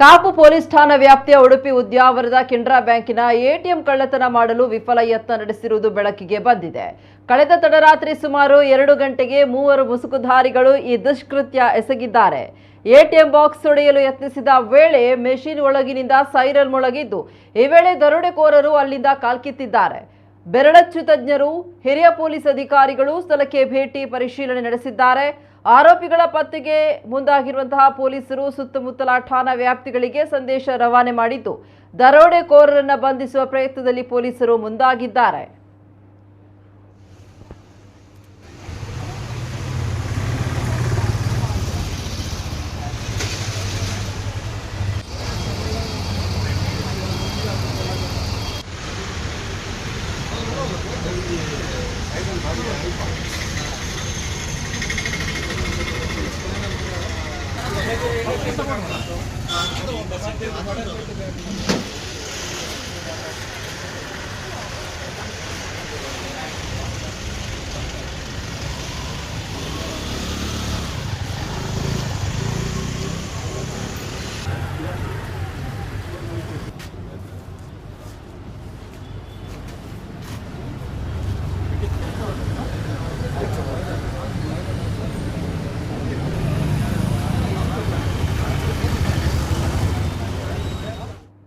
Kapu police ಠಾಣಾ ವ್ಯಾಪ್ತಿಯ ಉಡುಪಿ ಉದ್ಯಾವರದ ಕೆನರಾ ಬ್ಯಾಂಕಿನ ಎಟಿಎಂ ಕಳ್ಳತನ ಮಾಡಲು ವಿಫಲ ಯತ್ನ ನಡೆಸಿರುವುದು ಬೆಳಕಿಗೆ ಬಂದಿದೆ. ಕಳೆದ ತಡರಾತ್ರಿ ಸುಮಾರು 2 ಗಂಟೆಗೆ ಮೂವರು ಮುಸುಕುಧಾರಿಗಳು ಈ ದುಷ್ಕೃತ್ಯ ಎಸಗಿದ್ದಾರೆ. ಎಟಿಎಂ ಬಾಕ್ಸ್ ಒಡೆಯಲು ಯತ್ನಿಸಿದ ವೇಳೆ ಮೆಷಿನ್ ಒಳಗಿನಿಂದ ಸೈರನ್ ಮೊಳಗಿದ್ದು, ಈ ವೇಳೆ ದರೋಡೆಕೋರರು ಅಲ್ಲಿಂದ ಕಾಲ್ಕಿತ್ತಿದ್ದಾರೆ. ಬೆರಳಚ್ಚು ತಜ್ಞರು, ಹಿರಿಯ ಪೊಲೀಸ್ ಅಧಿಕಾರಿಗಳು ಸ್ಥಳಕ್ಕೆ ಭೇಟಿ ಪರಿಶೀಲನೆ ನಡೆಸಿದ್ದಾರೆ. ಆರೋಪಿಗಳ ಪತ್ತೆಗೆ ಮುಂದಾಗಿರುವಂತಹ ಪೊಲೀಸರು ಸುತ್ತಮುತ್ತಲ ಠಾಣಾ ವ್ಯಾಪ್ತಿಗಳಿಗೆ ಸಂದೇಶ ರವಾನೆ ಮಾಡಿದ್ದು, ದರೋಡೆಕೋರರನ್ನು ಬಂಧಿಸುವ ಪ್ರಯತ್ನದಲ್ಲಿ ಪೊಲೀಸರು ಮುಂದಾಗಿದ್ದಾರೆ. Kita